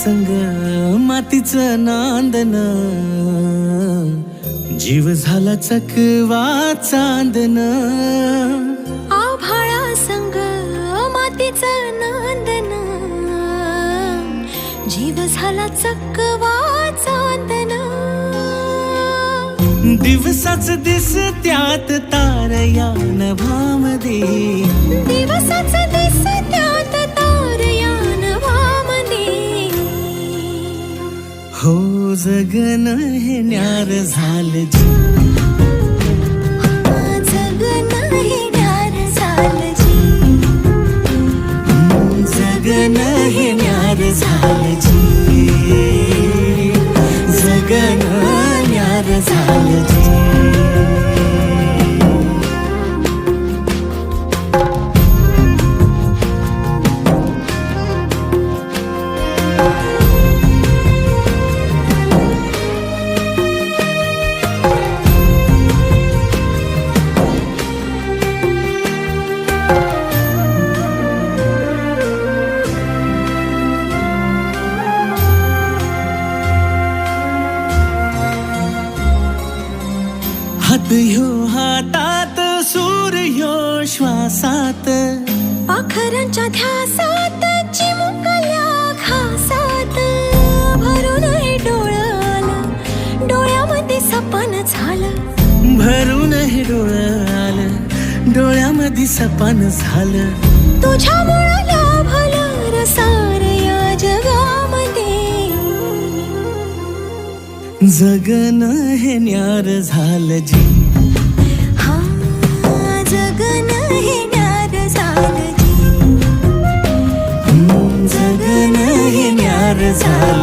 संग मातीचं नांदन, जीव झाला चकवा चांदन. आभाळा संग मातीचं नांदन, जीव झाला चकवा चांदन. दिवसाच दिसत्यात तार या नभामध्ये, दिवसाच दिसत्यात तार या नभामध्ये. हो जगन हे न्यार झालं जी, जगन हे न्यार झालं जी, जगन हे न्यार झालं जी, जगन न्यार झालं जी. हात ह्यो हातात, सूर ह्यो श्वासात, पाखरांच्या ध्यासात, चिमुकल्या घासात. भरून हे डोळं आलं, डोळ्यामध्ये सपन झालं. भरून हे डोळं आलं, डोळ्यामध्ये सपन झालं. तुझ्यामुळं लाभलं रसार या जगामध्ये. जगन हे न्यार झालं जी, हा जगन हे न्यार झालं जी, जगन हे न्यार झालं.